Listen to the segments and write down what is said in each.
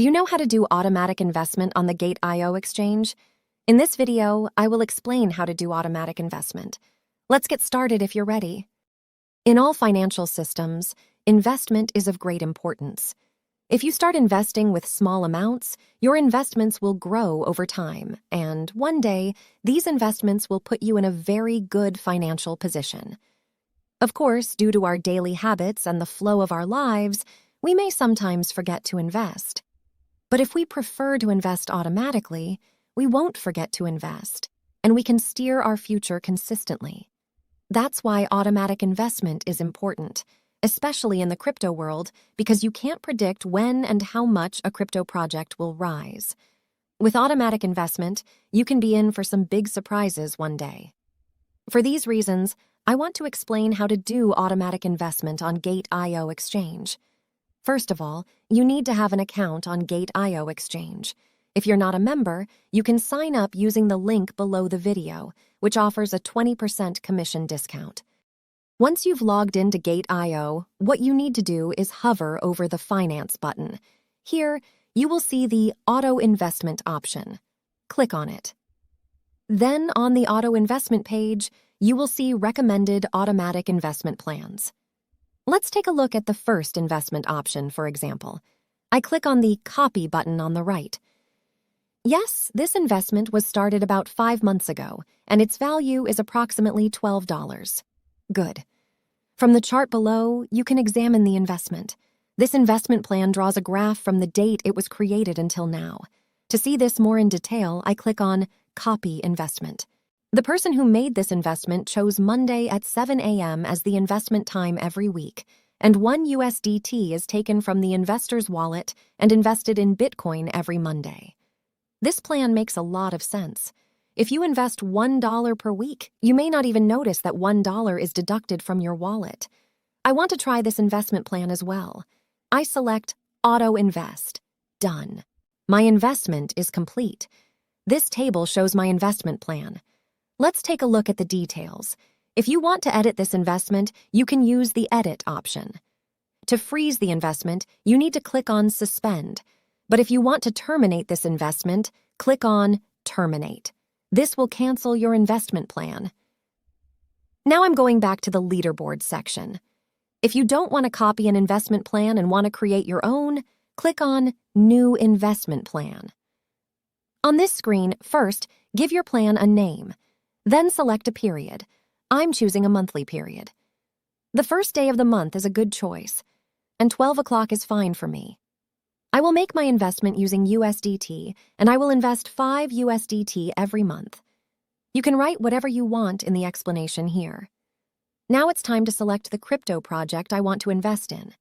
Do you know how to do automatic investment on the Gate.io exchange? In this video, I will explain how to do automatic investment. Let's get started if you're ready. In all financial systems, investment is of great importance. If you start investing with small amounts, your investments will grow over time, and one day, these investments will put you in a very good financial position. Of course, due to our daily habits and the flow of our lives, we may sometimes forget to invest. But if we prefer to invest automatically, we won't forget to invest, and we can steer our future consistently. That's why automatic investment is important, especially in the crypto world, because you can't predict when and how much a crypto project will rise. With automatic investment, you can be in for some big surprises one day. For these reasons, I want to explain how to do automatic investment on Gate.io exchange. First of all, you need to have an account on Gate.io exchange. If you're not a member, you can sign up using the link below the video, which offers a 20% commission discount. Once you've logged into Gate.io, what you need to do is hover over the Finance button. Here, you will see the Auto Investment option. Click on it. Then, on the Auto Investment page, you will see recommended automatic investment plans. Let's take a look at the first investment option, for example. I click on the Copy button on the right. Yes, this investment was started about 5 months ago, and its value is approximately $12. Good. From the chart below, you can examine the investment. This investment plan draws a graph from the date it was created until now. To see this more in detail, I click on Copy Investment. The person who made this investment chose Monday at 7 a.m. as the investment time every week, and $1 is taken from the investor's wallet and invested in Bitcoin every Monday. This plan makes a lot of sense. If you invest $1 per week, you may not even notice that $1 is deducted from your wallet. I want to try this investment plan as well. I select Auto Invest. Done. My investment is complete. This table shows my investment plan. Let's take a look at the details. If you want to edit this investment, you can use the Edit option. To freeze the investment, you need to click on Suspend. But if you want to terminate this investment, click on Terminate. This will cancel your investment plan. Now I'm going back to the leaderboard section. If you don't want to copy an investment plan and want to create your own, click on New Investment Plan. On this screen, first, give your plan a name. Then select a period. I'm choosing a monthly period. The first day of the month is a good choice, and 12 o'clock is fine for me. I will make my investment using USDT, and I will invest 5 USDT every month. You can write whatever you want in the explanation here. Now it's time to select the crypto project I want to invest in.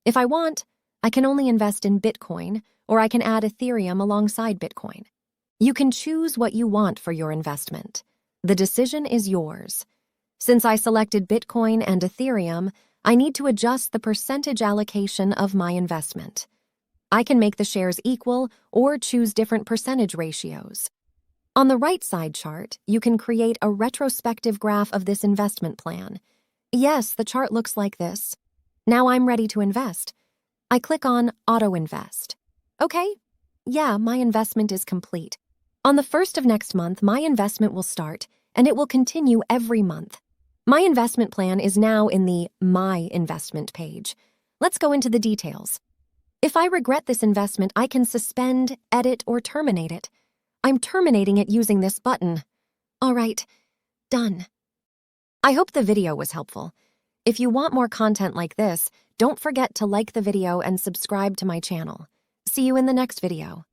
If I want, I can only invest in Bitcoin, or I can add Ethereum alongside Bitcoin. You can choose what you want for your investment. The decision is yours. Since I selected Bitcoin and Ethereum, I need to adjust the percentage allocation of my investment. I can make the shares equal or choose different percentage ratios. On the right side chart, you can create a retrospective graph of this investment plan. Yes, the chart looks like this. Now I'm ready to invest. I click on Auto Invest. Okay, yeah, my investment is complete. On the 1st of next month, my investment will start, and it will continue every month. My investment plan is now in the My Investment page. Let's go into the details. If I regret this investment, I can suspend, edit, or terminate it. I'm terminating it using this button. All right, done. I hope the video was helpful. If you want more content like this, don't forget to like the video and subscribe to my channel. See you in the next video.